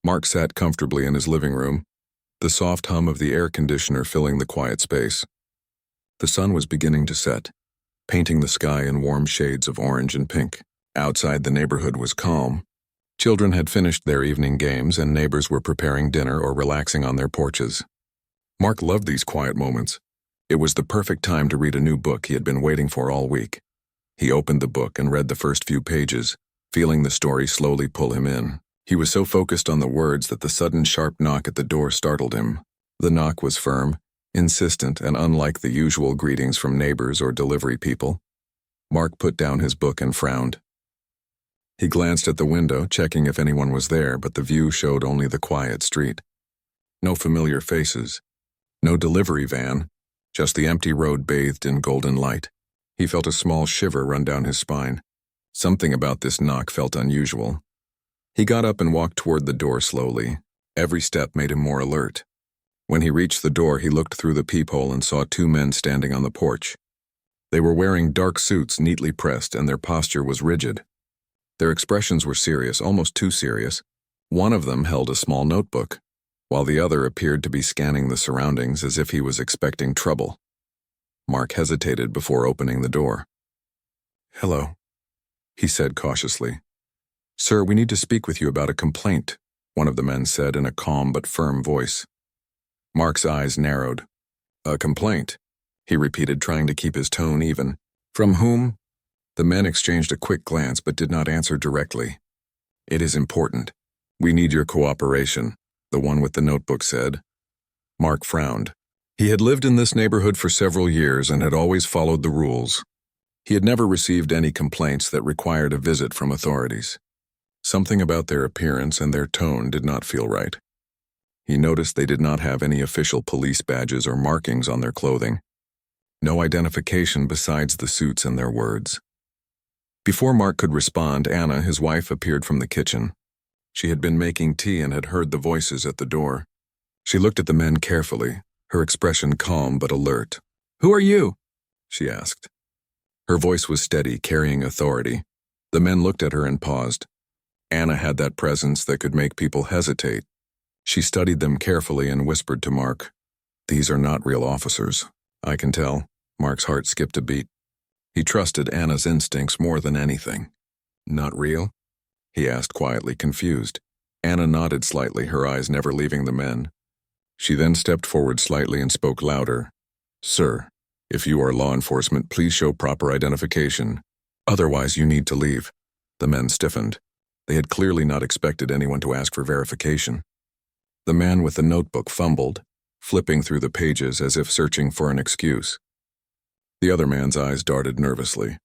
Mark sat comfortably in his living room, the soft hum of the air conditioner filling the quiet space. The sun was beginning to set, painting the sky in warm shades of orange and pink. Outside, the neighborhood was calm. Children had finished their evening games and neighbors were preparing dinner or relaxing on their porches. Mark loved these quiet moments. It was the perfect time to read a new book he had been waiting for all week. He opened the book and read the first few pages, feeling the story slowly pull him in. He was so focused on the words that the sudden sharp knock at the door startled him. The knock was firm, insistent, and unlike the usual greetings from neighbors or delivery people. Mark put down his book and frowned. He glanced at the window, checking if anyone was there, but the view showed only the quiet street. No familiar faces. No delivery van, just the empty road bathed in golden light. He felt a small shiver run down his spine. Something about this knock felt unusual. He got up and walked toward the door slowly. Every step made him more alert. When he reached the door, he looked through the peephole and saw two men standing on the porch. They were wearing dark suits neatly pressed, and their posture was rigid. Their expressions were serious, almost too serious. One of them held a small notebook, while the other appeared to be scanning the surroundings as if he was expecting trouble. Mark hesitated before opening the door. "Hello," he said cautiously. "Sir, we need to speak with you about a complaint," one of the men said in a calm but firm voice. Mark's eyes narrowed. "A complaint?" he repeated, trying to keep his tone even. "From whom?" The men exchanged a quick glance but did not answer directly. "It is important. We need your cooperation," the one with the notebook said. Mark frowned. He had lived in this neighborhood for several years and had always followed the rules. He had never received any complaints that required a visit from authorities. Something about their appearance and their tone did not feel right. He noticed they did not have any official police badges or markings on their clothing. No identification besides the suits and their words. Before Mark could respond, Anna, his wife, appeared from the kitchen. She had been making tea and had heard the voices at the door. She looked at the men carefully, her expression calm but alert. "Who are you?" she asked. Her voice was steady, carrying authority. The men looked at her and paused. Anna had that presence that could make people hesitate. She studied them carefully and whispered to Mark, "These are not real officers. I can tell." Mark's heart skipped a beat. He trusted Anna's instincts more than anything. "Not real?" he asked quietly, confused. Anna nodded slightly, her eyes never leaving the men. She then stepped forward slightly and spoke louder. "Sir, if you are law enforcement, please show proper identification. Otherwise, you need to leave." The men stiffened. They had clearly not expected anyone to ask for verification. The man with the notebook fumbled, flipping through the pages as if searching for an excuse. The other man's eyes darted nervously.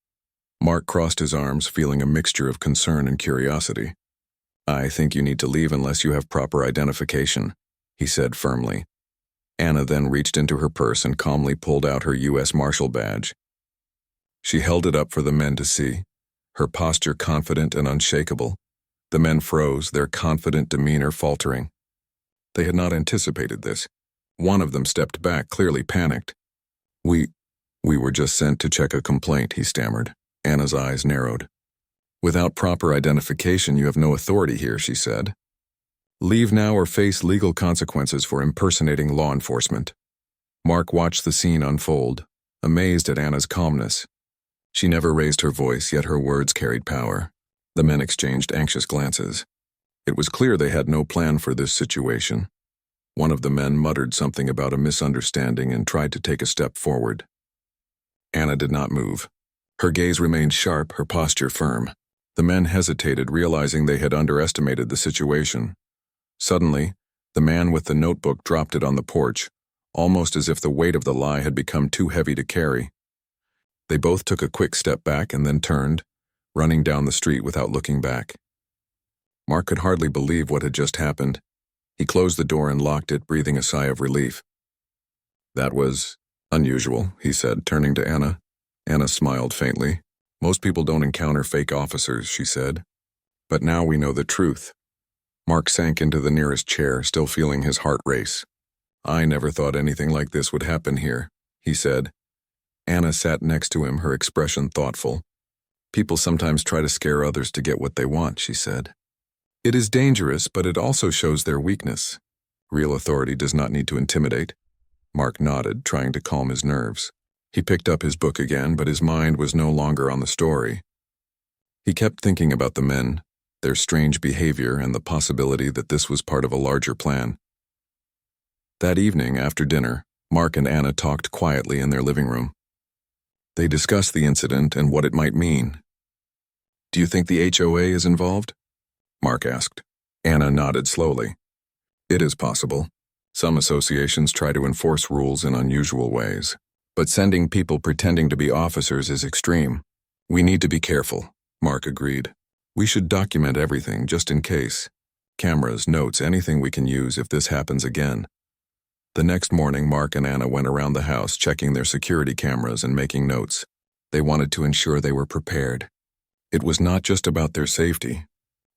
Mark crossed his arms, feeling a mixture of concern and curiosity. "I think you need to leave unless you have proper identification," he said firmly. Anna then reached into her purse and calmly pulled out her U.S. Marshal badge. She held it up for the men to see, her posture confident and unshakable. The men froze, their confident demeanor faltering. They had not anticipated this. One of them stepped back, clearly panicked. We were just sent to check a complaint," he stammered. Anna's eyes narrowed. "Without proper identification, you have no authority here," she said. "Leave now or face legal consequences for impersonating law enforcement." Mark watched the scene unfold, amazed at Anna's calmness. She never raised her voice, yet her words carried power. The men exchanged anxious glances. It was clear they had no plan for this situation. One of the men muttered something about a misunderstanding and tried to take a step forward. Anna did not move. Her gaze remained sharp, her posture firm. The men hesitated, realizing they had underestimated the situation. Suddenly, the man with the notebook dropped it on the porch, almost as if the weight of the lie had become too heavy to carry. They both took a quick step back and then turned, running down the street without looking back. Mark could hardly believe what had just happened. He closed the door and locked it, breathing a sigh of relief. "That was unusual," he said, turning to Anna. Anna smiled faintly. "Most people don't encounter fake officers," she said. "But now we know the truth." Mark sank into the nearest chair, still feeling his heart race. "I never thought anything like this would happen here," he said. Anna sat next to him, her expression thoughtful. "People sometimes try to scare others to get what they want," she said. It is dangerous, but it also shows their weakness. Real authority does not need to intimidate. Mark nodded, trying to calm his nerves. He picked up his book again, but his mind was no longer on the story. He kept thinking about the men, their strange behavior, and the possibility that this was part of a larger plan. That evening, after dinner, Mark and Anna talked quietly in their living room. They discussed the incident and what it might mean. "Do you think the HOA is involved?" Mark asked. Anna nodded slowly. "It is possible. Some associations try to enforce rules in unusual ways. But sending people pretending to be officers is extreme. We need to be careful," Mark agreed. "We should document everything just in case. Cameras, notes, anything we can use if this happens again." The next morning, Mark and Anna went around the house checking their security cameras and making notes. They wanted to ensure they were prepared. It was not just about their safety.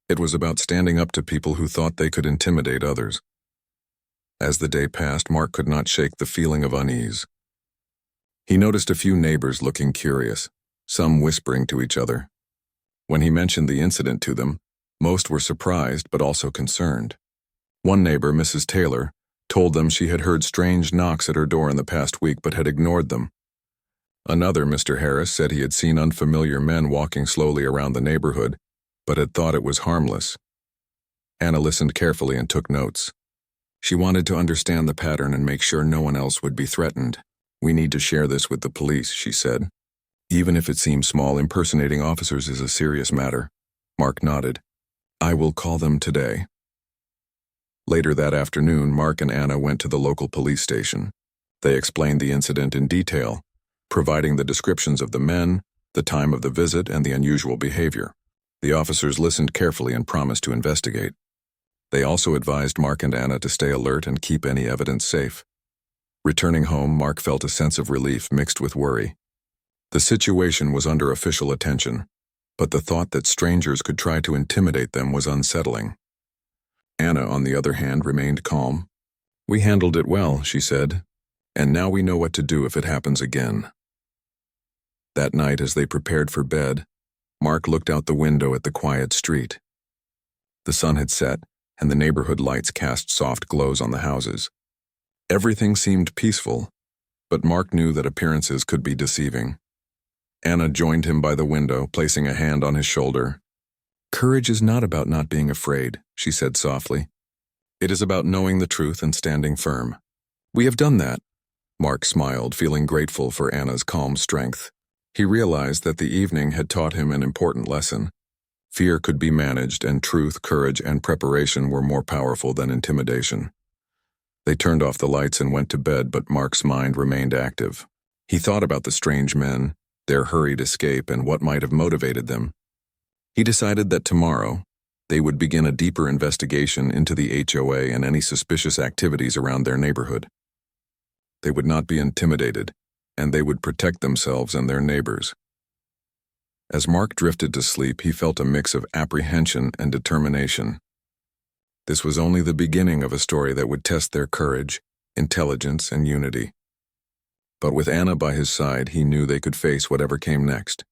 It was about standing up to people who thought they could intimidate others. As the day passed, Mark could not shake the feeling of unease. He noticed a few neighbors looking curious, some whispering to each other. When he mentioned the incident to them, most were surprised but also concerned. One neighbor, Mrs. Taylor, told them she had heard strange knocks at her door in the past week but had ignored them. Another, Mr. Harris, said he had seen unfamiliar men walking slowly around the neighborhood, but had thought it was harmless. Anna listened carefully and took notes. She wanted to understand the pattern and make sure no one else would be threatened. "We need to share this with the police," she said. "Even if it seems small, impersonating officers is a serious matter." Mark nodded. "I will call them today." Later that afternoon, Mark and Anna went to the local police station. They explained the incident in detail, providing the descriptions of the men, the time of the visit, and the unusual behavior. The officers listened carefully and promised to investigate. They also advised Mark and Anna to stay alert and keep any evidence safe. Returning home, Mark felt a sense of relief mixed with worry. The situation was under official attention, but the thought that strangers could try to intimidate them was unsettling. Anna, on the other hand, remained calm. "We handled it well," she said, "and now we know what to do if it happens again." That night, as they prepared for bed, Mark looked out the window at the quiet street. The sun had set, and the neighborhood lights cast soft glows on the houses. Everything seemed peaceful, but Mark knew that appearances could be deceiving. Anna joined him by the window, placing a hand on his shoulder. "Courage is not about not being afraid," she said softly. "It is about knowing the truth and standing firm." "We have done that." Mark smiled, feeling grateful for Anna's calm strength. He realized that the evening had taught him an important lesson. Fear could be managed, and truth, courage, and preparation were more powerful than intimidation. They turned off the lights and went to bed, but Mark's mind remained active. He thought about the strange men, their hurried escape, and what might have motivated them. He decided that tomorrow, they would begin a deeper investigation into the HOA and any suspicious activities around their neighborhood. They would not be intimidated, and they would protect themselves and their neighbors. As Mark drifted to sleep, he felt a mix of apprehension and determination. This was only the beginning of a story that would test their courage, intelligence, and unity. But with Anna by his side, he knew they could face whatever came next.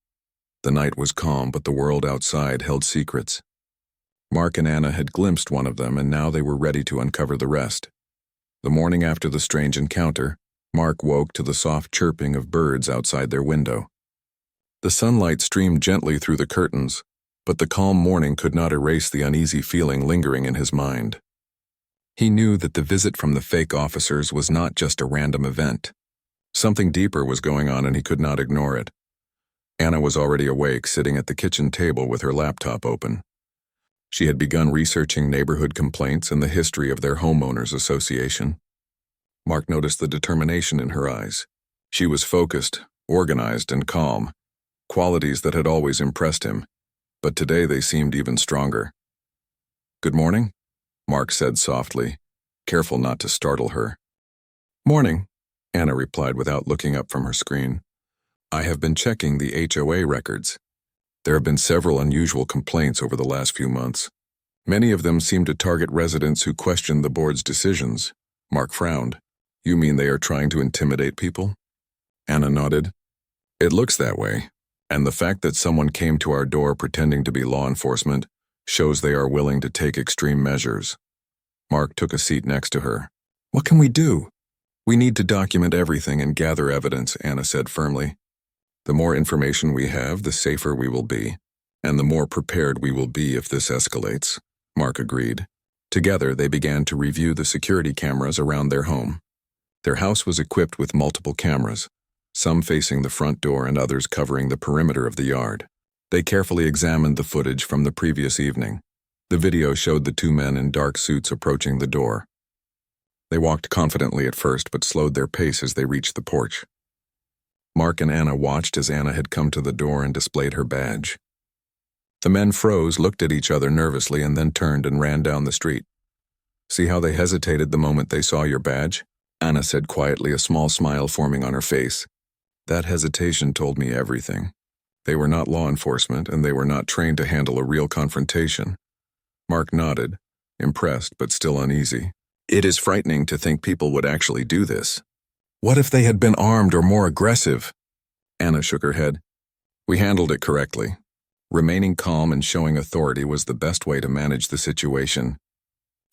The night was calm, but the world outside held secrets. Mark and Anna had glimpsed one of them, and now they were ready to uncover the rest. The morning after the strange encounter, Mark woke to the soft chirping of birds outside their window. The sunlight streamed gently through the curtains, but the calm morning could not erase the uneasy feeling lingering in his mind. He knew that the visit from the fake officers was not just a random event. Something deeper was going on, and he could not ignore it. Anna was already awake, sitting at the kitchen table with her laptop open. She had begun researching neighborhood complaints and the history of their homeowners association. Mark noticed the determination in her eyes. She was focused, organized, and calm, qualities that had always impressed him, but today they seemed even stronger. "Good morning," Mark said softly, careful not to startle her. "Morning," Anna replied without looking up from her screen. "I have been checking the HOA records. There have been several unusual complaints over the last few months. Many of them seem to target residents who question the board's decisions." Mark frowned. "You mean they are trying to intimidate people?" Anna nodded. "It looks that way, and the fact that someone came to our door pretending to be law enforcement Shows they are willing to take extreme measures. Mark took a seat next to her. What can we do? We need to document everything and gather evidence, Anna said firmly. The more information we have, the safer we will be, and the more prepared we will be if this escalates, Mark agreed. Together, they began to review the security cameras around their home. Their house was equipped with multiple cameras, some facing the front door and others covering the perimeter of the yard. They carefully examined the footage from the previous evening. The video showed the two men in dark suits approaching the door. They walked confidently at first, but slowed their pace as they reached the porch. Mark and Anna watched as Anna had come to the door and displayed her badge. The men froze, looked at each other nervously, and then turned and ran down the street. See how they hesitated the moment they saw your badge? Anna said quietly, a small smile forming on her face. That hesitation told me everything. They were not law enforcement, and they were not trained to handle a real confrontation. Mark nodded, impressed but still uneasy. It is frightening to think people would actually do this. What if they had been armed or more aggressive? Anna shook her head. We handled it correctly. Remaining calm and showing authority was the best way to manage the situation.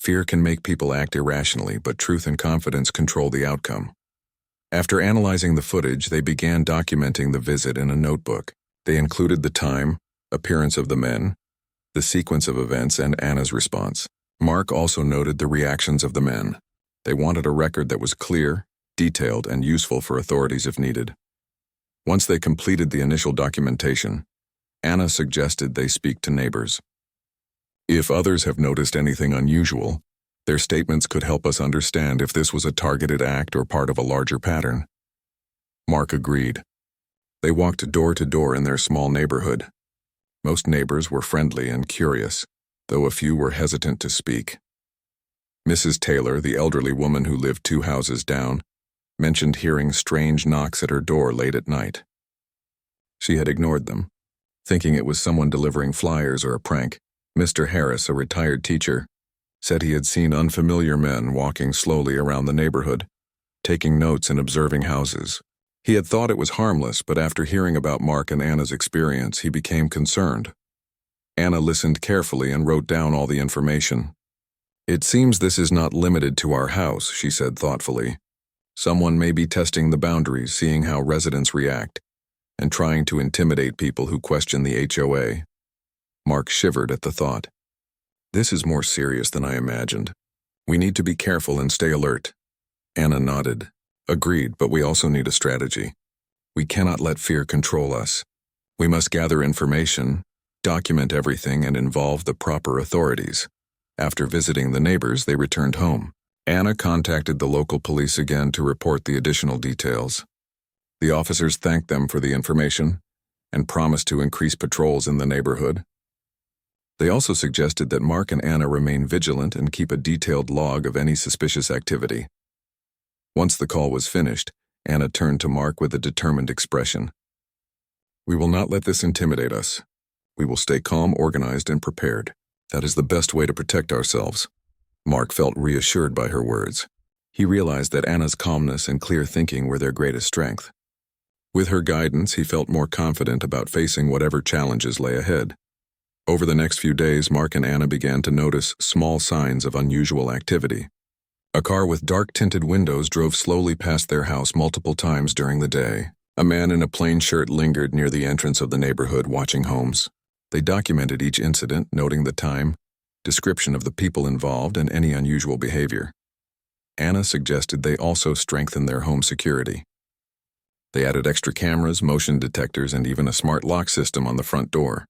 Fear can make people act irrationally, but truth and confidence control the outcome. After analyzing the footage, they began documenting the visit in a notebook. They included the time, appearance of the men, the sequence of events, and Anna's response. Mark also noted the reactions of the men. They wanted a record that was clear, detailed, and useful for authorities if needed. Once they completed the initial documentation, Anna suggested they speak to neighbors. If others have noticed anything unusual, their statements could help us understand if this was a targeted act or part of a larger pattern. Mark agreed. They walked door to door in their small neighborhood. Most neighbors were friendly and curious, though a few were hesitant to speak. Mrs. Taylor, the elderly woman who lived 2 houses down, mentioned hearing strange knocks at her door late at night. She had ignored them, thinking it was someone delivering flyers or a prank. Mr. Harris, a retired teacher, said he had seen unfamiliar men walking slowly around the neighborhood, taking notes and observing houses. He had thought it was harmless, but after hearing about Mark and Anna's experience, he became concerned. Anna listened carefully and wrote down all the information. It seems this is not limited to our house, she said thoughtfully. Someone may be testing the boundaries, seeing how residents react, and trying to intimidate people who question the HOA. Mark shivered at the thought. This is more serious than I imagined. We need to be careful and stay alert. Anna nodded. Agreed, but we also need a strategy. We cannot let fear control us. We must gather information, document everything, and involve the proper authorities. After visiting the neighbors, they returned home. Anna contacted the local police again to report the additional details. The officers thanked them for the information and promised to increase patrols in the neighborhood. They also suggested that Mark and Anna remain vigilant and keep a detailed log of any suspicious activity. Once the call was finished, Anna turned to Mark with a determined expression. We will not let this intimidate us. We will stay calm, organized, and prepared. That is the best way to protect ourselves. Mark felt reassured by her words. He realized that Anna's calmness and clear thinking were their greatest strength. With her guidance, he felt more confident about facing whatever challenges lay ahead. Over the next few days, Mark and Anna began to notice small signs of unusual activity. A car with dark-tinted windows drove slowly past their house multiple times during the day. A man in a plain shirt lingered near the entrance of the neighborhood, watching homes. They documented each incident, noting the time, description of the people involved, and any unusual behavior. Anna suggested they also strengthen their home security. They added extra cameras, motion detectors, and even a smart lock system on the front door.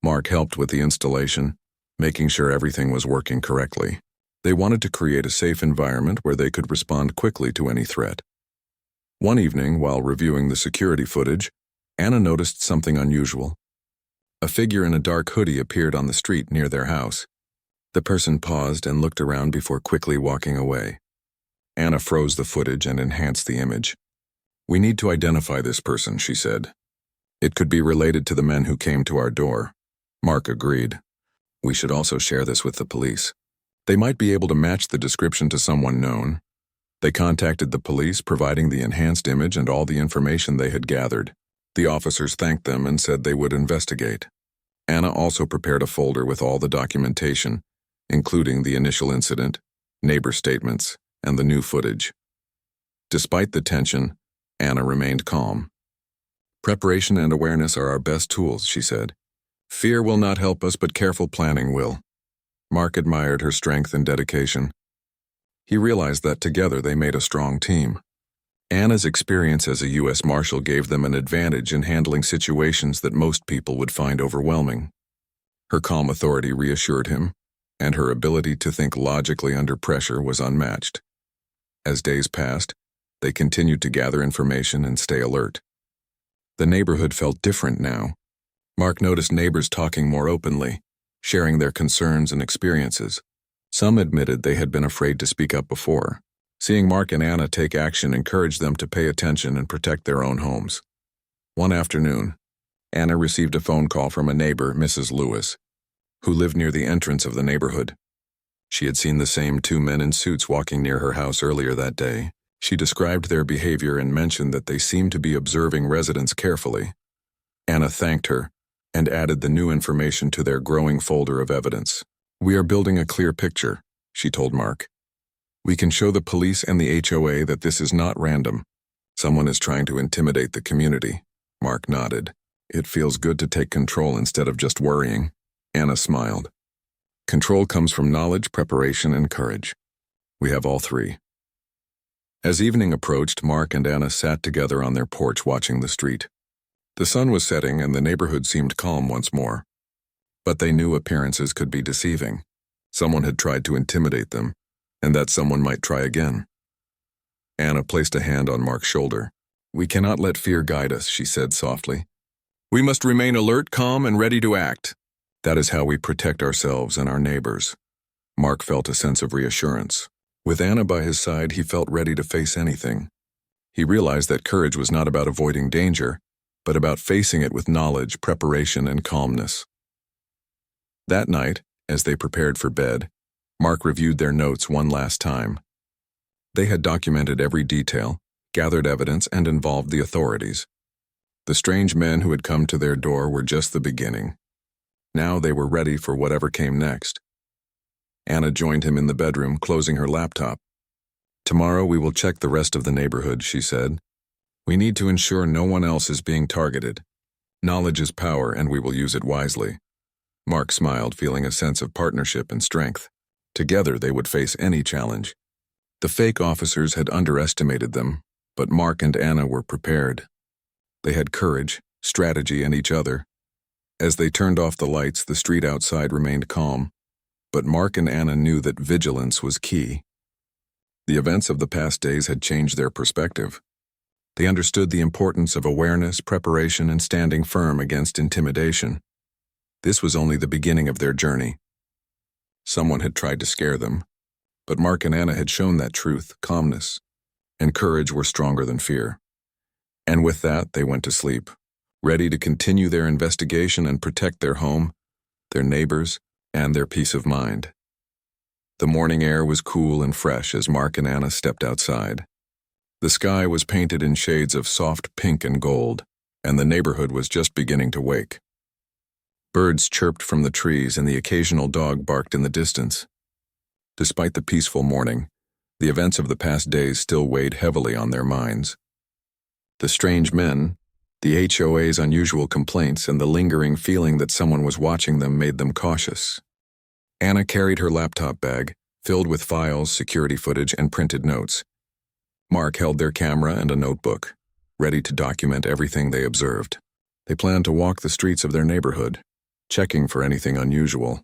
Mark helped with the installation, making sure everything was working correctly. They wanted to create a safe environment where they could respond quickly to any threat. One evening, while reviewing the security footage, Anna noticed something unusual. A figure in a dark hoodie appeared on the street near their house. The person paused and looked around before quickly walking away. Anna froze the footage and enhanced the image. We need to identify this person, she said. It could be related to the men who came to our door. Mark agreed. We should also share this with the police. They might be able to match the description to someone known. They contacted the police, providing the enhanced image and all the information they had gathered. The officers thanked them and said they would investigate. Anna also prepared a folder with all the documentation, including the initial incident, neighbor statements, and the new footage. Despite the tension, Anna remained calm. "Preparation and awareness are our best tools," she said. "Fear will not help us, but careful planning will." Mark admired her strength and dedication. He realized that together they made a strong team. Anna's experience as a U.S. Marshal gave them an advantage in handling situations that most people would find overwhelming. Her calm authority reassured him, and her ability to think logically under pressure was unmatched. As days passed, they continued to gather information and stay alert. The neighborhood felt different now. Mark noticed neighbors talking more openly, sharing their concerns and experiences. Some admitted they had been afraid to speak up before. Seeing Mark and Anna take action encouraged them to pay attention and protect their own homes. One afternoon, Anna received a phone call from a neighbor, Mrs. Lewis, who lived near the entrance of the neighborhood. She had seen the same two men in suits walking near her house earlier that day. She described their behavior and mentioned that they seemed to be observing residents carefully. Anna thanked her and added the new information to their growing folder of evidence. "We are building a clear picture," she told Mark. "We can show the police and the HOA that this is not random. Someone is trying to intimidate the community." Mark nodded. "It feels good to take control instead of just worrying." Anna smiled. "Control comes from knowledge, preparation, and courage. We have all three." As evening approached, Mark and Anna sat together on their porch watching the street. The sun was setting and the neighborhood seemed calm once more. But they knew appearances could be deceiving. Someone had tried to intimidate them, and that someone might try again. Anna placed a hand on Mark's shoulder. "We cannot let fear guide us," she said softly. "We must remain alert, calm, and ready to act. That is how we protect ourselves and our neighbors." Mark felt a sense of reassurance. With Anna by his side, he felt ready to face anything. He realized that courage was not about avoiding danger, but about facing it with knowledge, preparation, and calmness. That night, as they prepared for bed, Mark reviewed their notes one last time. They had documented every detail, gathered evidence, and involved the authorities. The strange men who had come to their door were just the beginning. Now they were ready for whatever came next. Anna joined him in the bedroom, closing her laptop. "Tomorrow we will check the rest of the neighborhood," she said. "We need to ensure no one else is being targeted. Knowledge is power, and we will use it wisely." Mark smiled, feeling a sense of partnership and strength. Together they would face any challenge. The fake officers had underestimated them, but Mark and Anna were prepared. They had courage, strategy, and each other. As they turned off the lights, the street outside remained calm, but Mark and Anna knew that vigilance was key. The events of the past days had changed their perspective. They understood the importance of awareness, preparation, and standing firm against intimidation. This was only the beginning of their journey. Someone had tried to scare them, but Mark and Anna had shown that truth, calmness, and courage were stronger than fear. And with that, they went to sleep, ready to continue their investigation and protect their home, their neighbors, and their peace of mind. The morning air was cool and fresh as Mark and Anna stepped outside. The sky was painted in shades of soft pink and gold, and the neighborhood was just beginning to wake. Birds chirped from the trees and the occasional dog barked in the distance. Despite the peaceful morning, the events of the past days still weighed heavily on their minds. The strange men, the HOA's unusual complaints, and the lingering feeling that someone was watching them made them cautious. Anna carried her laptop bag, filled with files, security footage, and printed notes. Mark held their camera and a notebook, ready to document everything they observed. They planned to walk the streets of their neighborhood, checking for anything unusual,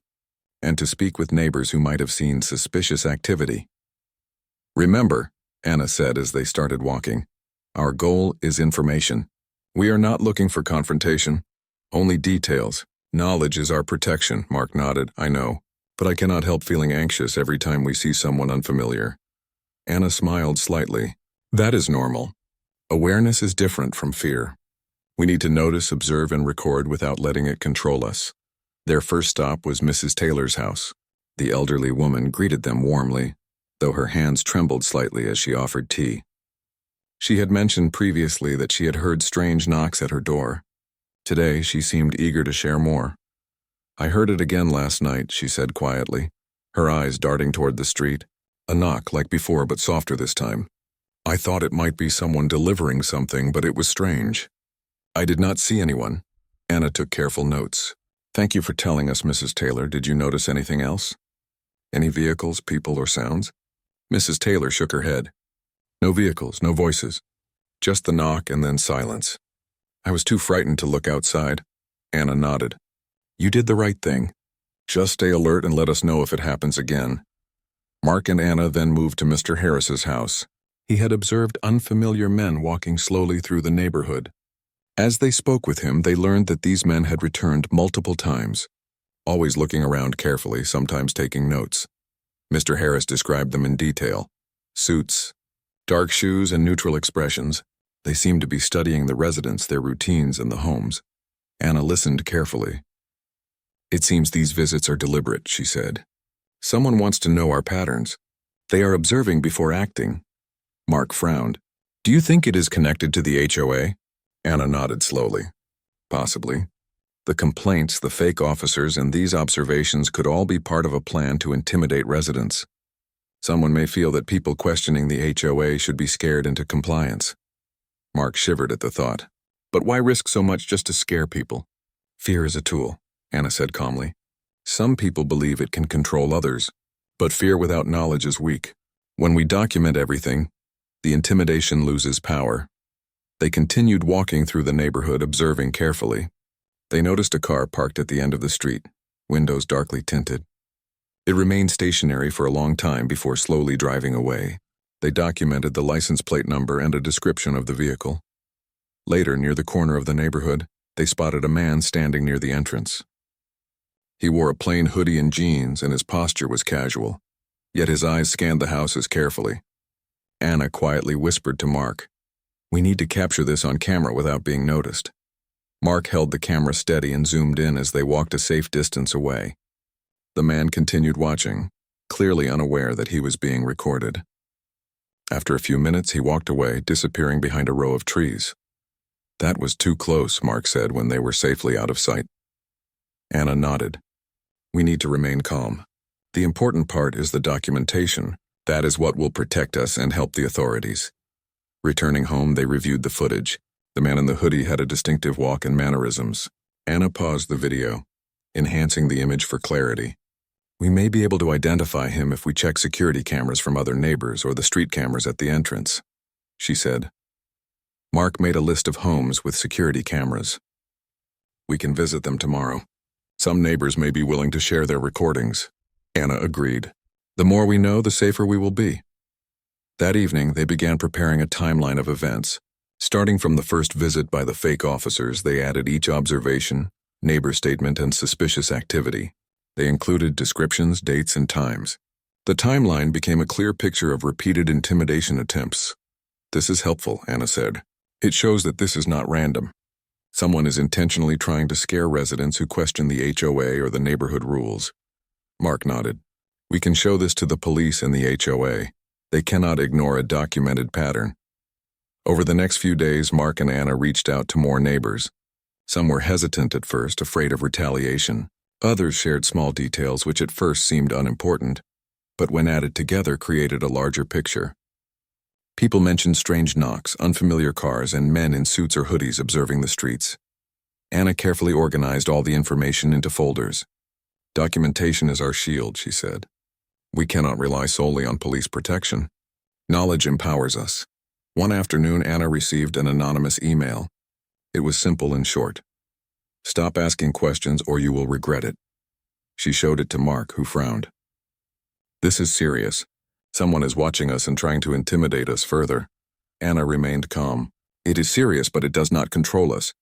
and to speak with neighbors who might have seen suspicious activity. "Remember," Anna said as they started walking, "our goal is information. We are not looking for confrontation, only details. Knowledge is our protection." Mark nodded. "I know, but I cannot help feeling anxious every time we see someone unfamiliar." Anna smiled slightly. "That is normal. Awareness is different from fear. We need to notice, observe, and record without letting it control us." Their first stop was Mrs. Taylor's house. The elderly woman greeted them warmly, though her hands trembled slightly as she offered tea. She had mentioned previously that she had heard strange knocks at her door. Today, she seemed eager to share more. I heard it again last night, she said quietly, her eyes darting toward the street. A knock like before, but softer this time. I thought it might be someone delivering something, but it was strange. I did not see anyone. Anna took careful notes. Thank you for telling us, Mrs. Taylor. Did you notice anything else? Any vehicles, people, or sounds? Mrs. Taylor shook her head. No vehicles, no voices. Just the knock and then silence. I was too frightened to look outside. Anna nodded. You did the right thing. Just stay alert and let us know if it happens again. Mark and Anna then moved to Mr. Harris's house. He had observed unfamiliar men walking slowly through the neighborhood. As they spoke with him, they learned that these men had returned multiple times, always looking around carefully, sometimes taking notes. Mr. Harris described them in detail. Suits, dark shoes, and neutral expressions. They seemed to be studying the residents, their routines, and the homes. Anna listened carefully. It seems these visits are deliberate, she said. Someone wants to know our patterns. They are observing before acting. Mark frowned. Do you think it is connected to the HOA? Anna nodded slowly. Possibly. The complaints, the fake officers, and these observations could all be part of a plan to intimidate residents. Someone may feel that people questioning the HOA should be scared into compliance. Mark shivered at the thought. But why risk so much just to scare people? Fear is a tool, Anna said calmly. Some people believe it can control others, but fear without knowledge is weak. When we document everything, the intimidation loses power. They continued walking through the neighborhood, observing carefully. They noticed a car parked at the end of the street, windows darkly tinted. It remained stationary for a long time before slowly driving away. They documented the license plate number and a description of the vehicle. Later, near the corner of the neighborhood, they spotted a man standing near the entrance. He wore a plain hoodie and jeans, and his posture was casual, yet his eyes scanned the houses carefully. Anna quietly whispered to Mark, "We need to capture this on camera without being noticed." Mark held the camera steady and zoomed in as they walked a safe distance away. The man continued watching, clearly unaware that he was being recorded. After a few minutes, he walked away, disappearing behind a row of trees. That was too close, Mark said when they were safely out of sight. Anna nodded. We need to remain calm. The important part is the documentation. That is what will protect us and help the authorities. Returning home, they reviewed the footage. The man in the hoodie had a distinctive walk and mannerisms. Anna paused the video, enhancing the image for clarity. We may be able to identify him if we check security cameras from other neighbors or the street cameras at the entrance, she said. Mark made a list of homes with security cameras. We can visit them tomorrow. Some neighbors may be willing to share their recordings. Anna agreed. The more we know, the safer we will be. That evening, they began preparing a timeline of events. Starting from the first visit by the fake officers, they added each observation, neighbor statement, and suspicious activity. They included descriptions, dates, and times. The timeline became a clear picture of repeated intimidation attempts. This is helpful, Anna said. It shows that this is not random. Someone is intentionally trying to scare residents who question the HOA or the neighborhood rules. Mark nodded. We can show this to the police and the HOA. They cannot ignore a documented pattern. Over the next few days, Mark and Anna reached out to more neighbors. Some were hesitant at first, afraid of retaliation. Others shared small details which at first seemed unimportant, but when added together created a larger picture. People mentioned strange knocks, unfamiliar cars, and men in suits or hoodies observing the streets. Anna carefully organized all the information into folders. Documentation is our shield, she said. We cannot rely solely on police protection. Knowledge empowers us. One afternoon, Anna received an anonymous email. It was simple and short. Stop asking questions or you will regret it. She showed it to Mark, who frowned. This is serious. Someone is watching us and trying to intimidate us further. Anna remained calm. It is serious, but it does not control us.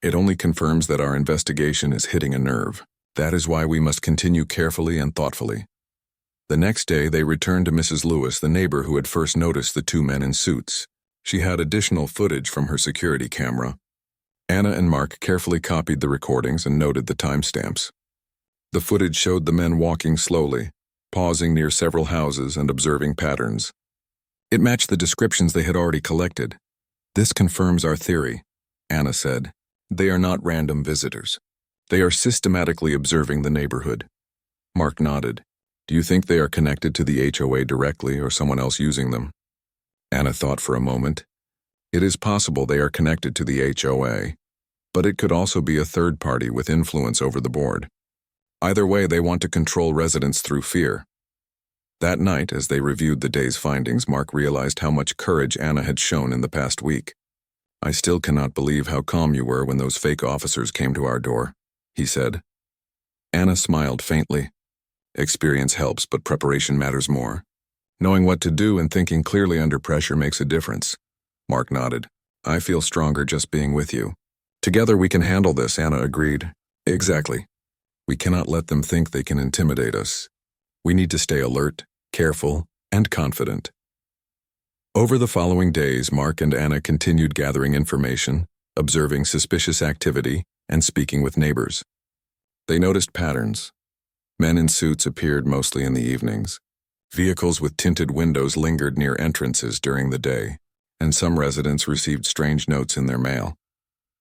It only confirms that our investigation is hitting a nerve. That is why we must continue carefully and thoughtfully. The next day, they returned to Mrs. Lewis, the neighbor who had first noticed the two men in suits. She had additional footage from her security camera. Anna and Mark carefully copied the recordings and noted the timestamps. The footage showed the men walking slowly, pausing near several houses and observing patterns. It matched the descriptions they had already collected. This confirms our theory, Anna said. They are not random visitors. They are systematically observing the neighborhood. Mark nodded. Do you think they are connected to the HOA directly or someone else using them? Anna thought for a moment. It is possible they are connected to the HOA, but it could also be a third party with influence over the board. Either way, they want to control residents through fear. That night, as they reviewed the day's findings, Mark realized how much courage Anna had shown in the past week. I still cannot believe how calm you were when those fake officers came to our door, he said. Anna smiled faintly. Experience helps, but preparation matters more. Knowing what to do and thinking clearly under pressure makes a difference. Mark nodded. I feel stronger just being with you. Together we can handle this, Anna agreed. Exactly. We cannot let them think they can intimidate us. We need to stay alert, careful, and confident. Over the following days, Mark and Anna continued gathering information, observing suspicious activity, and speaking with neighbors. They noticed patterns. Men in suits appeared mostly in the evenings. Vehicles with tinted windows lingered near entrances during the day, and some residents received strange notes in their mail.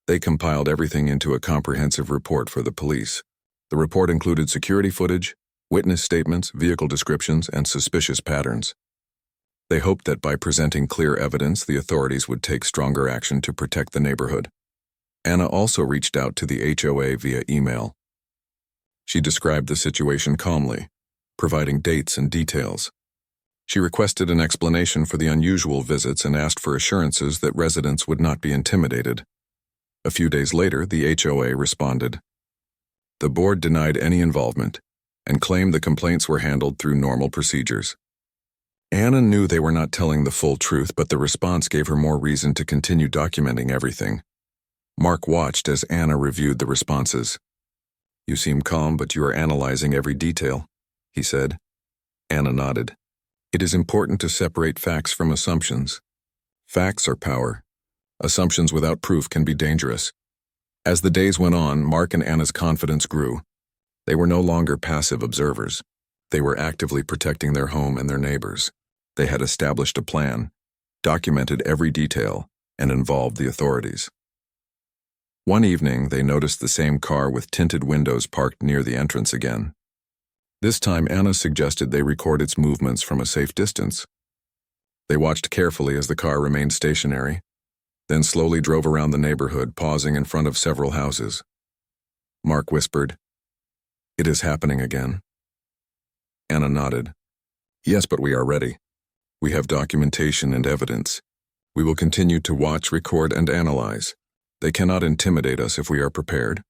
They compiled everything into a comprehensive report for the police. The report included security footage, witness statements, vehicle descriptions, and suspicious patterns. They hoped that by presenting clear evidence, the authorities would take stronger action to protect the neighborhood. Anna also reached out to the HOA via email. She described the situation calmly, providing dates and details. She requested an explanation for the unusual visits and asked for assurances that residents would not be intimidated. A few days later, the HOA responded. The board denied any involvement and claimed the complaints were handled through normal procedures. Anna knew they were not telling the full truth, but the response gave her more reason to continue documenting everything. Mark watched as Anna reviewed the responses. You seem calm, but you are analyzing every detail, he said. Anna nodded. It is important to separate facts from assumptions. Facts are power. Assumptions without proof can be dangerous. As the days went on, Mark and Anna's confidence grew. They were no longer passive observers. They were actively protecting their home and their neighbors. They had established a plan, documented every detail, and involved the authorities. One evening, they noticed the same car with tinted windows parked near the entrance again. This time, Anna suggested they record its movements from a safe distance. They watched carefully as the car remained stationary, then slowly drove around the neighborhood, pausing in front of several houses. Mark whispered, "It is happening again." Anna nodded. "Yes, but we are ready. We have documentation and evidence. We will continue to watch, record, and analyze. They cannot intimidate us if we are prepared."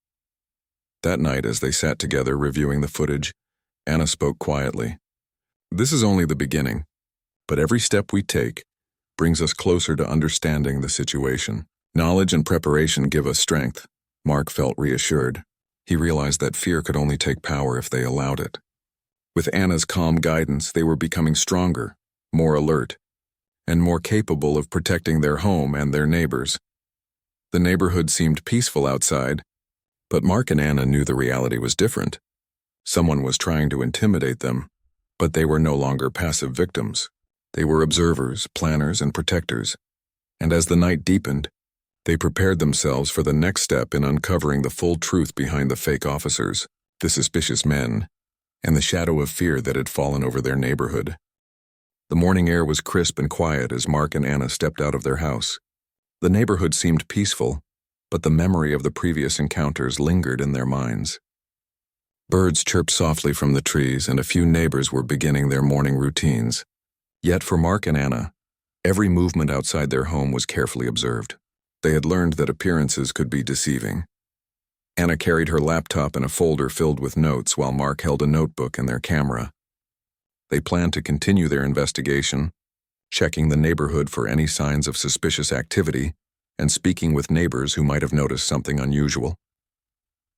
That night, as they sat together reviewing the footage, Anna spoke quietly. "This is only the beginning, but every step we take brings us closer to understanding the situation. Knowledge and preparation give us strength." Mark felt reassured. He realized that fear could only take power if they allowed it. With Anna's calm guidance, they were becoming stronger, more alert, and more capable of protecting their home and their neighbors. The neighborhood seemed peaceful outside, but Mark and Anna knew the reality was different. Someone was trying to intimidate them, but they were no longer passive victims. They were observers, planners, and protectors. And as the night deepened, they prepared themselves for the next step in uncovering the full truth behind the fake officers, the suspicious men, and the shadow of fear that had fallen over their neighborhood. The morning air was crisp and quiet as Mark and Anna stepped out of their house. The neighborhood seemed peaceful, but the memory of the previous encounters lingered in their minds. Birds chirped softly from the trees, and a few neighbors were beginning their morning routines. Yet for Mark and Anna, every movement outside their home was carefully observed. They had learned that appearances could be deceiving. Anna carried her laptop and a folder filled with notes, while Mark held a notebook and their camera. They planned to continue their investigation, checking the neighborhood for any signs of suspicious activity and speaking with neighbors who might have noticed something unusual.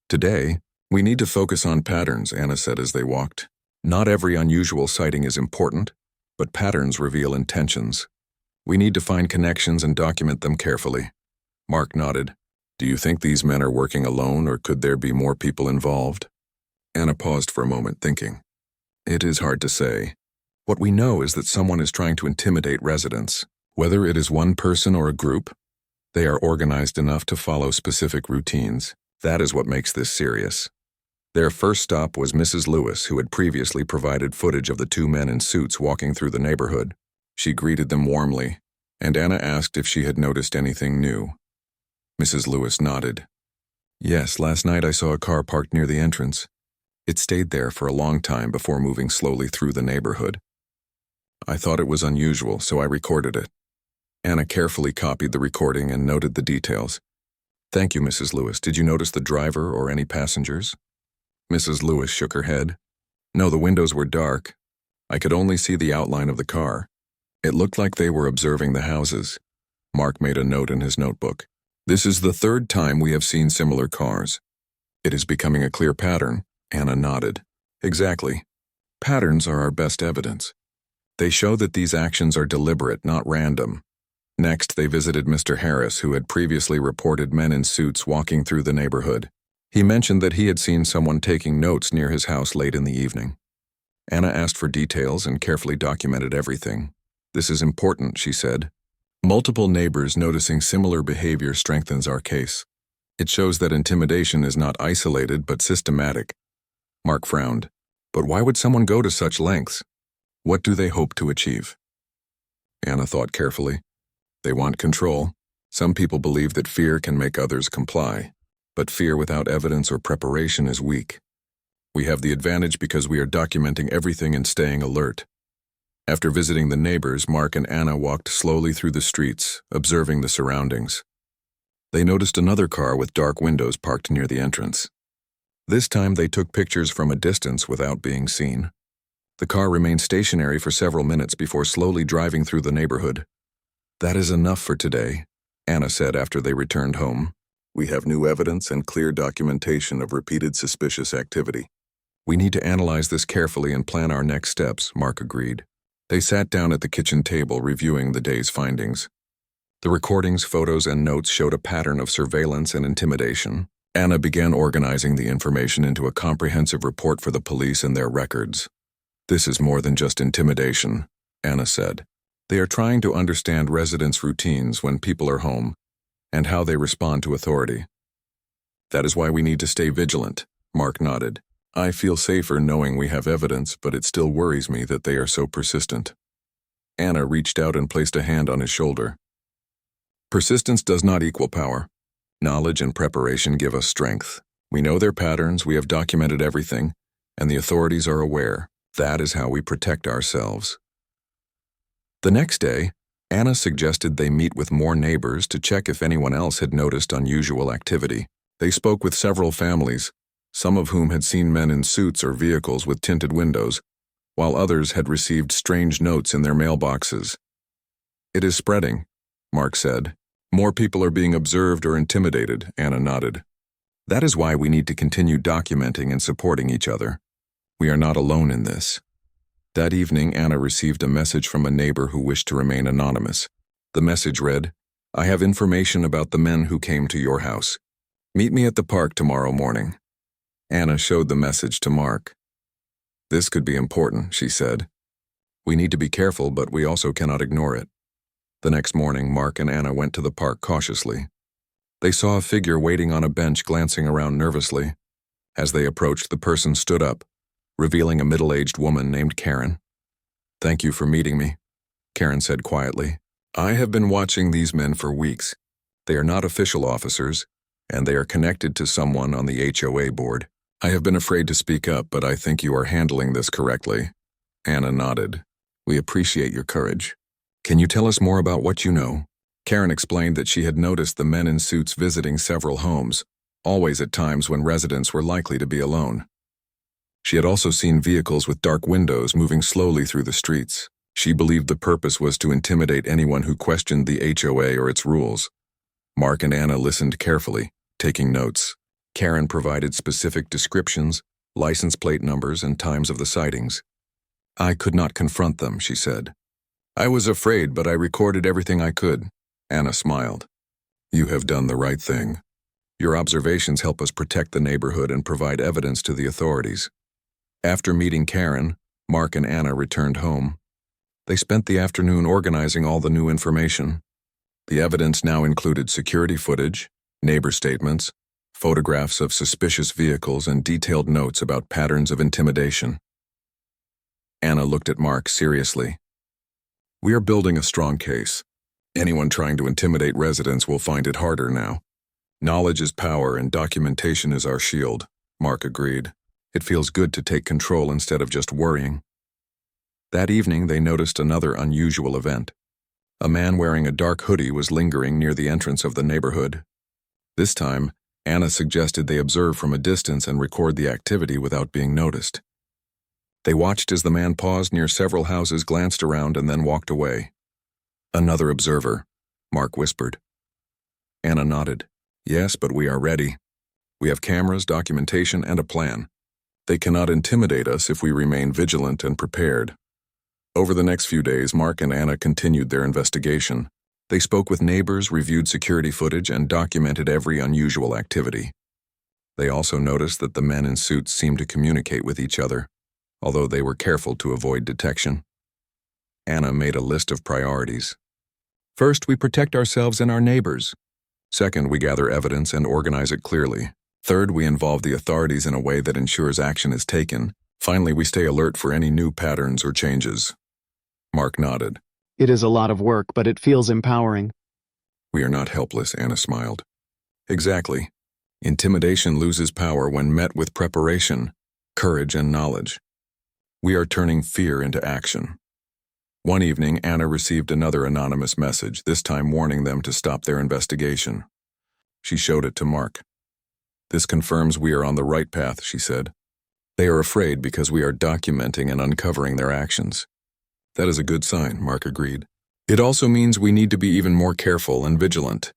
"Today, we need to focus on patterns," Anna said as they walked. "Not every unusual sighting is important, but patterns reveal intentions. We need to find connections and document them carefully." Mark nodded. "Do you think these men are working alone, or could there be more people involved?" Anna paused for a moment, thinking. "It is hard to say. What we know is that someone is trying to intimidate residents. Whether it is one person or a group, they are organized enough to follow specific routines. That is what makes this serious. Their first stop was Mrs. Lewis, who had previously provided footage of the two men in suits walking through the neighborhood. She greeted them warmly, and Anna asked if she had noticed anything new. Mrs. Lewis nodded. Yes, last night I saw a car parked near the entrance. It stayed there for a long time before moving slowly through the neighborhood. I thought it was unusual, so I recorded it. Anna carefully copied the recording and noted the details. Thank you, Mrs. Lewis. Did you notice the driver or any passengers? Mrs. Lewis shook her head. No, the windows were dark. I could only see the outline of the car. It looked like they were observing the houses. Mark made a note in his notebook. This is the third time we have seen similar cars. It is becoming a clear pattern. Anna nodded. Exactly. Patterns are our best evidence. They show that these actions are deliberate, not random. Next, they visited Mr. Harris, who had previously reported men in suits walking through the neighborhood. He mentioned that he had seen someone taking notes near his house late in the evening. Anna asked for details and carefully documented everything. This is important, she said. Multiple neighbors noticing similar behavior strengthens our case. It shows that intimidation is not isolated but systematic. Mark frowned. But why would someone go to such lengths? What do they hope to achieve? Anna thought carefully. They want control. Some people believe that fear can make others comply. But fear without evidence or preparation is weak. We have the advantage because we are documenting everything and staying alert. After visiting the neighbors, Mark and Anna walked slowly through the streets, observing the surroundings. They noticed another car with dark windows parked near the entrance. This time they took pictures from a distance without being seen. The car remained stationary for several minutes before slowly driving through the neighborhood. That is enough for today, Anna said after they returned home. We have new evidence and clear documentation of repeated suspicious activity. We need to analyze this carefully and plan our next steps, Mark agreed. They sat down at the kitchen table reviewing the day's findings. The recordings, photos, and notes showed a pattern of surveillance and intimidation. Anna began organizing the information into a comprehensive report for the police and their records. This is more than just intimidation, Anna said. They are trying to understand residents' routines when people are home, and how they respond to authority. That is why we need to stay vigilant, Mark nodded. I feel safer knowing we have evidence, but it still worries me that they are so persistent. Anna reached out and placed a hand on his shoulder. Persistence does not equal power. Knowledge and preparation give us strength. We know their patterns, we have documented everything, and the authorities are aware. That is how we protect ourselves. The next day, Anna suggested they meet with more neighbors to check if anyone else had noticed unusual activity. They spoke with several families, some of whom had seen men in suits or vehicles with tinted windows, while others had received strange notes in their mailboxes. It is spreading, Mark said. More people are being observed or intimidated, Anna nodded. That is why we need to continue documenting and supporting each other. We are not alone in this. That evening, Anna received a message from a neighbor who wished to remain anonymous. The message read, I have information about the men who came to your house. Meet me at the park tomorrow morning. Anna showed the message to Mark. This could be important, she said. We need to be careful, but we also cannot ignore it. The next morning, Mark and Anna went to the park cautiously. They saw a figure waiting on a bench glancing around nervously. As they approached, the person stood up, revealing a middle-aged woman named Karen. Thank you for meeting me, Karen said quietly. I have been watching these men for weeks. They are not official officers, and they are connected to someone on the HOA board. I have been afraid to speak up, but I think you are handling this correctly. Anna nodded. We appreciate your courage. Can you tell us more about what you know? Karen explained that she had noticed the men in suits visiting several homes, always at times when residents were likely to be alone. She had also seen vehicles with dark windows moving slowly through the streets. She believed the purpose was to intimidate anyone who questioned the HOA or its rules. Mark and Anna listened carefully, taking notes. Karen provided specific descriptions, license plate numbers, and times of the sightings. I could not confront them, she said. I was afraid, but I recorded everything I could. Anna smiled. You have done the right thing. Your observations help us protect the neighborhood and provide evidence to the authorities. After meeting Karen, Mark and Anna returned home. They spent the afternoon organizing all the new information. The evidence now included security footage, neighbor statements, photographs of suspicious vehicles, and detailed notes about patterns of intimidation. Anna looked at Mark seriously. We are building a strong case. Anyone trying to intimidate residents will find it harder now. Knowledge is power and documentation is our shield, Mark agreed. It feels good to take control instead of just worrying. That evening, they noticed another unusual event. A man wearing a dark hoodie was lingering near the entrance of the neighborhood. This time, Anna suggested they observe from a distance and record the activity without being noticed. They watched as the man paused near several houses, glanced around, and then walked away. Another observer, Mark whispered. Anna nodded. Yes, but we are ready. We have cameras, documentation, and a plan. They cannot intimidate us if we remain vigilant and prepared. Over the next few days, Mark and Anna continued their investigation. They spoke with neighbors, reviewed security footage, and documented every unusual activity. They also noticed that the men in suits seemed to communicate with each other, although they were careful to avoid detection. Anna made a list of priorities. First, we protect ourselves and our neighbors. Second, we gather evidence and organize it clearly. Third, we involve the authorities in a way that ensures action is taken. Finally, we stay alert for any new patterns or changes. Mark nodded. It is a lot of work, but it feels empowering. We are not helpless, Anna smiled. Exactly. Intimidation loses power when met with preparation, courage, and knowledge. We are turning fear into action. One evening, Anna received another anonymous message, this time warning them to stop their investigation. She showed it to Mark. This confirms we are on the right path, she said. They are afraid because we are documenting and uncovering their actions. That is a good sign, Mark agreed. It also means we need to be even more careful and vigilant.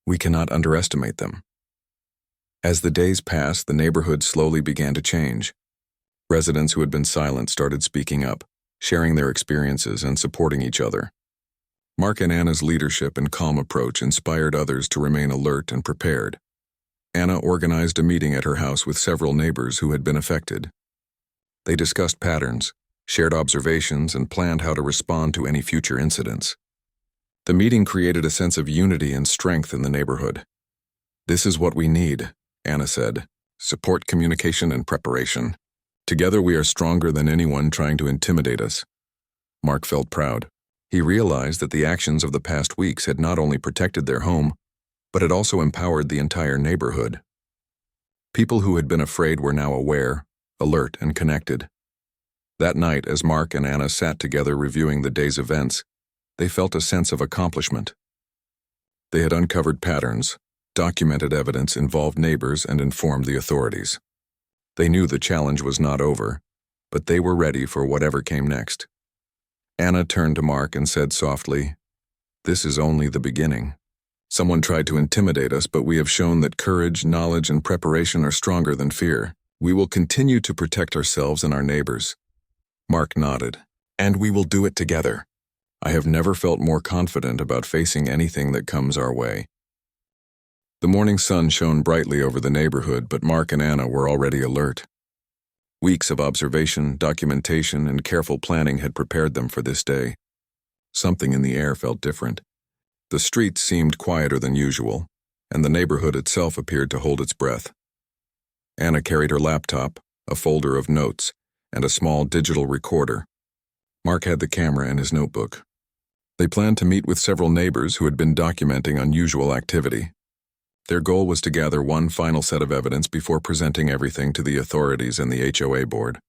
We cannot underestimate them. As the days passed, the neighborhood slowly began to change. Residents who had been silent started speaking up, sharing their experiences and supporting each other. Mark and Anna's leadership and calm approach inspired others to remain alert and prepared. Anna organized a meeting at her house with several neighbors who had been affected. They discussed patterns, shared observations, and planned how to respond to any future incidents. The meeting created a sense of unity and strength in the neighborhood. This is what we need, Anna said. Support, communication, and preparation. Together we are stronger than anyone trying to intimidate us. Mark felt proud. He realized that the actions of the past weeks had not only protected their home, but had also empowered the entire neighborhood. People who had been afraid were now aware, alert, and connected. That night, as Mark and Anna sat together reviewing the day's events, they felt a sense of accomplishment. They had uncovered patterns, documented evidence, involved neighbors, and informed the authorities. They knew the challenge was not over, but they were ready for whatever came next. Anna turned to Mark and said softly, "This is only the beginning. Someone tried to intimidate us, but we have shown that courage, knowledge, and preparation are stronger than fear. We will continue to protect ourselves and our neighbors." Mark nodded. "And we will do it together. I have never felt more confident about facing anything that comes our way." The morning sun shone brightly over the neighborhood, but Mark and Anna were already alert. Weeks of observation, documentation, and careful planning had prepared them for this day. Something in the air felt different. The streets seemed quieter than usual, and the neighborhood itself appeared to hold its breath. Anna carried her laptop, a folder of notes, and a small digital recorder. Mark had the camera and his notebook. They planned to meet with several neighbors who had been documenting unusual activity. Their goal was to gather one final set of evidence before presenting everything to the authorities and the HOA board.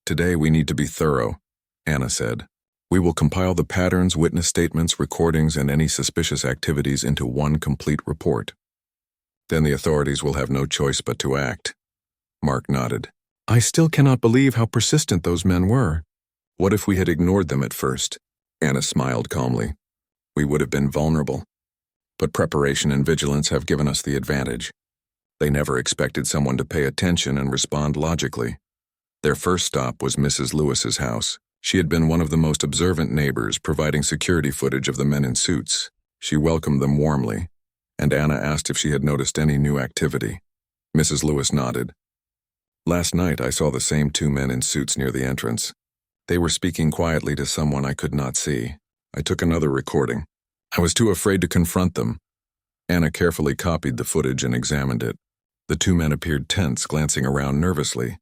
"Today we need to be thorough," Anna said. "We will compile the patterns, witness statements, recordings, and any suspicious activities into one complete report. Then the authorities will have no choice but to act." Mark nodded. "I still cannot believe how persistent those men were. What if we had ignored them at first?" Anna smiled calmly. "We would have been vulnerable. But preparation and vigilance have given us the advantage. They never expected someone to pay attention and respond logically. Their first stop was Mrs. Lewis's house. She had been one of the most observant neighbors, providing security footage of the men in suits. She welcomed them warmly, and Anna asked if she had noticed any new activity. Mrs. Lewis nodded. "Last night I saw the same two men in suits near the entrance. They were speaking quietly to someone I could not see. I took another recording. I was too afraid to confront them." Anna carefully copied the footage and examined it. The two men appeared tense, glancing around nervously.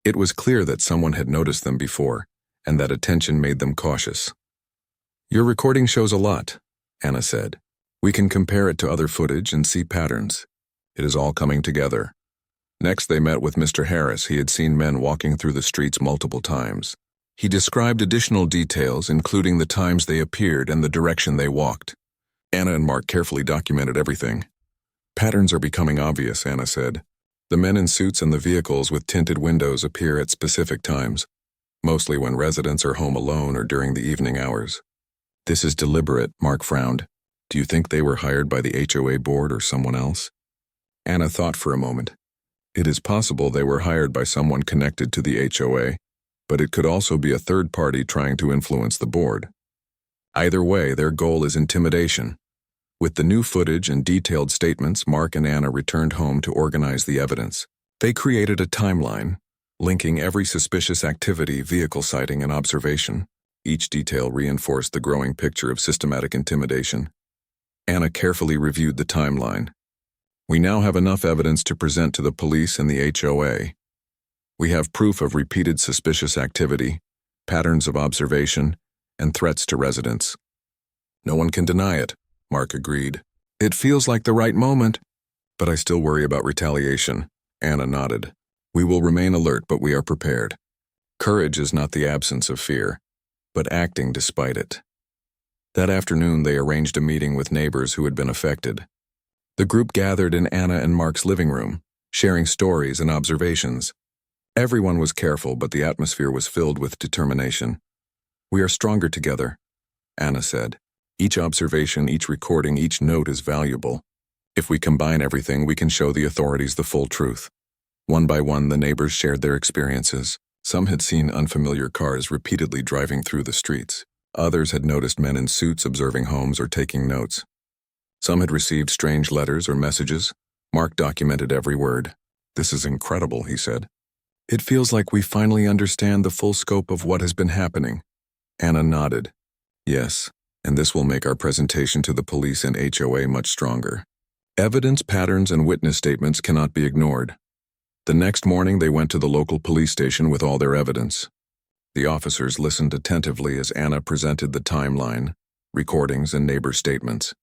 It was clear that someone had noticed them before, and that attention made them cautious. "Your recording shows a lot," Anna said. "We can compare it to other footage and see patterns. It is all coming together." Next, they met with Mr. Harris. He had seen men walking through the streets multiple times. He described additional details, including the times they appeared and the direction they walked. Anna and Mark carefully documented everything. "Patterns are becoming obvious," Anna said. "The men in suits and the vehicles with tinted windows appear at specific times, mostly when residents are home alone or during the evening hours." "This is deliberate," Mark frowned. "Do you think they were hired by the HOA board or someone else?" Anna thought for a moment. "It is possible they were hired by someone connected to the HOA, but it could also be a third party trying to influence the board. Either way, their goal is intimidation." With the new footage and detailed statements, Mark and Anna returned home to organize the evidence. They created a timeline, linking every suspicious activity, vehicle sighting, and observation. Each detail reinforced the growing picture of systematic intimidation. Anna carefully reviewed the timeline. "We now have enough evidence to present to the police and the HOA. We have proof of repeated suspicious activity, patterns of observation, and threats to residents." "No one can deny it," Mark agreed. "It feels like the right moment, but I still worry about retaliation." Anna nodded. "We will remain alert, but we are prepared. Courage is not the absence of fear, but acting despite it." That afternoon, they arranged a meeting with neighbors who had been affected. The group gathered in Anna and Mark's living room, sharing stories and observations. Everyone was careful, but the atmosphere was filled with determination. "We are stronger together," Anna said. "Each observation, each recording, each note is valuable. If we combine everything, we can show the authorities the full truth." One by one, the neighbors shared their experiences. Some had seen unfamiliar cars repeatedly driving through the streets. Others had noticed men in suits observing homes or taking notes. Some had received strange letters or messages. Mark documented every word. "This is incredible," he said. "It feels like we finally understand the full scope of what has been happening." Anna nodded. "Yes, and this will make our presentation to the police and HOA much stronger." Evidence, patterns, and witness statements cannot be ignored. The next morning, they went to the local police station with all their evidence. The officers listened attentively as Anna presented the timeline, recordings, and neighbor statements.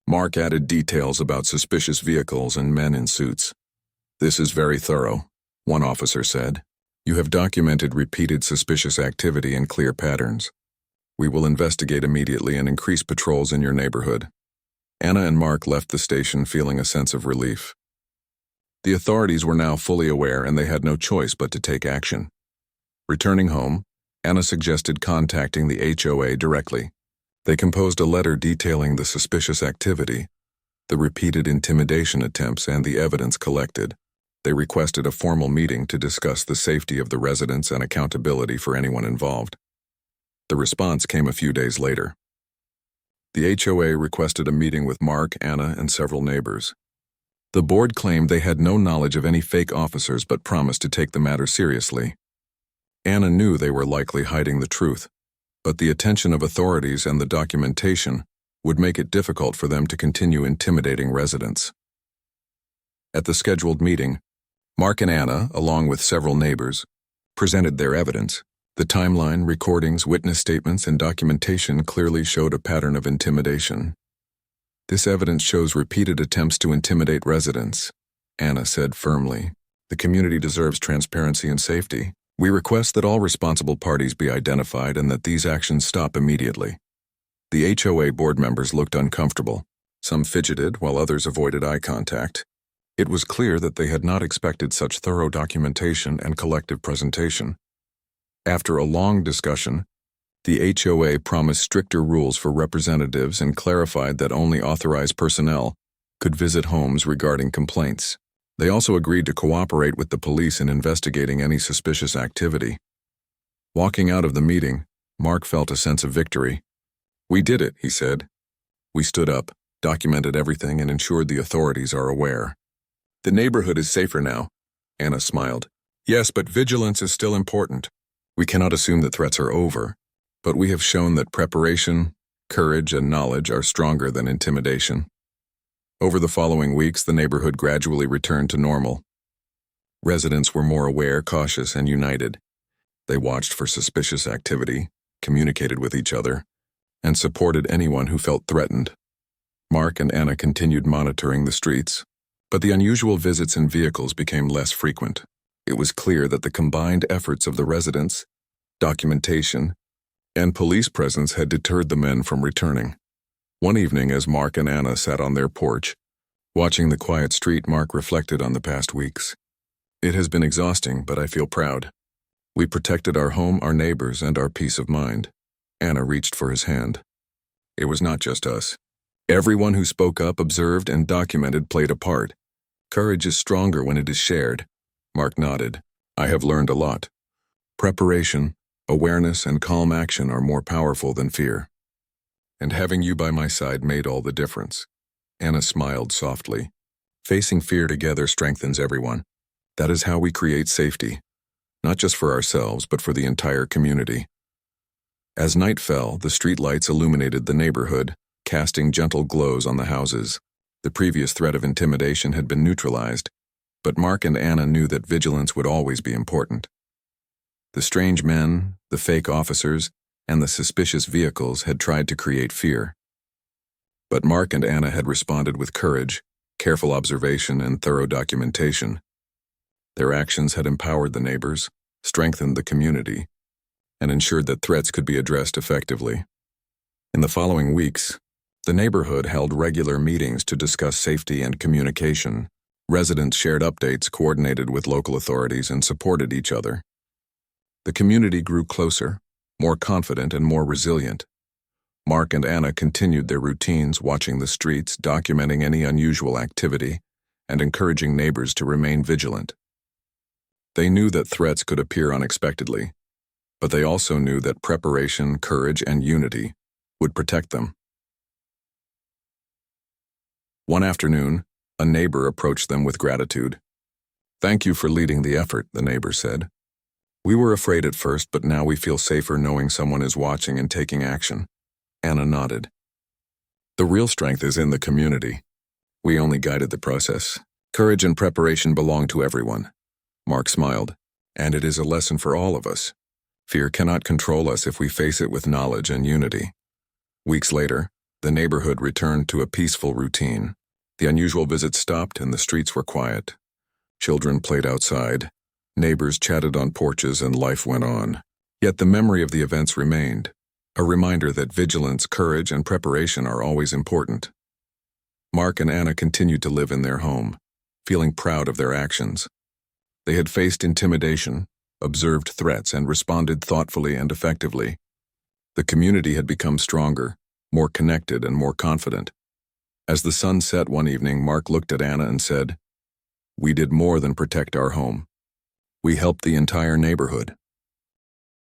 Mark added details about suspicious vehicles and men in suits. "This is very thorough," one officer said. "You have documented repeated suspicious activity and clear patterns. We will investigate immediately and increase patrols in your neighborhood." Anna and Mark left the station feeling a sense of relief. The authorities were now fully aware, and they had no choice but to take action. Returning home, Anna suggested contacting the HOA directly. They composed a letter detailing the suspicious activity, the repeated intimidation attempts, and the evidence collected. They requested a formal meeting to discuss the safety of the residents and accountability for anyone involved. The response came a few days later. The HOA requested a meeting with Mark, Anna, and several neighbors. The board claimed they had no knowledge of any fake officers but promised to take the matter seriously. Anna knew they were likely hiding the truth, but the attention of authorities and the documentation would make it difficult for them to continue intimidating residents. At the scheduled meeting, Mark and Anna, along with several neighbors, presented their evidence. The timeline, recordings, witness statements, and documentation clearly showed a pattern of intimidation. "This evidence shows repeated attempts to intimidate residents," Anna said firmly. "The community deserves transparency and safety. We request that all responsible parties be identified and that these actions stop immediately." The HOA board members looked uncomfortable. Some fidgeted while others avoided eye contact. It was clear that they had not expected such thorough documentation and collective presentation. After a long discussion, the HOA promised stricter rules for representatives and clarified that only authorized personnel could visit homes regarding complaints. They also agreed to cooperate with the police in investigating any suspicious activity. Walking out of the meeting, Mark felt a sense of victory. "We did it," he said. "We stood up, documented everything, and ensured the authorities are aware." "The neighborhood is safer now," Anna smiled. "Yes, but vigilance is still important. We cannot assume that threats are over, but we have shown that preparation, courage, and knowledge are stronger than intimidation." Over the following weeks, the neighborhood gradually returned to normal. Residents were more aware, cautious, and united. They watched for suspicious activity, communicated with each other, and supported anyone who felt threatened. Mark and Anna continued monitoring the streets, but the unusual visits in vehicles became less frequent. It was clear that the combined efforts of the residents, documentation, and police presence had deterred the men from returning. One evening, as Mark and Anna sat on their porch, watching the quiet street, Mark reflected on the past weeks. "It has been exhausting, but I feel proud. We protected our home, our neighbors, and our peace of mind." Anna reached for his hand. "It was not just us. Everyone who spoke up, observed, and documented played a part. Courage is stronger when it is shared." Mark nodded. "I have learned a lot. Preparation, awareness, and calm action are more powerful than fear. And having you by my side made all the difference." Anna smiled softly. "Facing fear together strengthens everyone. That is how we create safety, not just for ourselves, but for the entire community." As night fell, the streetlights illuminated the neighborhood, casting gentle glows on the houses. The previous threat of intimidation had been neutralized, but Mark and Anna knew that vigilance would always be important. The strange men, the fake officers, and the suspicious vehicles had tried to create fear. But Mark and Anna had responded with courage, careful observation, and thorough documentation. Their actions had empowered the neighbors, strengthened the community, and ensured that threats could be addressed effectively. In the following weeks, the neighborhood held regular meetings to discuss safety and communication. Residents shared updates, coordinated with local authorities, and supported each other. The community grew closer, more confident, and more resilient. Mark and Anna continued their routines, watching the streets, documenting any unusual activity, and encouraging neighbors to remain vigilant. They knew that threats could appear unexpectedly, but they also knew that preparation, courage, and unity would protect them. One afternoon, a neighbor approached them with gratitude. "Thank you for leading the effort," the neighbor said. "We were afraid at first, but now we feel safer knowing someone is watching and taking action." Anna nodded. "The real strength is in the community. We only guided the process. Courage and preparation belong to everyone." Mark smiled. "And it is a lesson for all of us. Fear cannot control us if we face it with knowledge and unity." Weeks later, the neighborhood returned to a peaceful routine. The unusual visits stopped and the streets were quiet. Children played outside, neighbors chatted on porches, and life went on. Yet the memory of the events remained, a reminder that vigilance, courage, and preparation are always important. Mark and Anna continued to live in their home, feeling proud of their actions. They had faced intimidation, observed threats, and responded thoughtfully and effectively. The community had become stronger, more connected, and more confident. As the sun set one evening, Mark looked at Anna and said, "We did more than protect our home. We helped the entire neighborhood."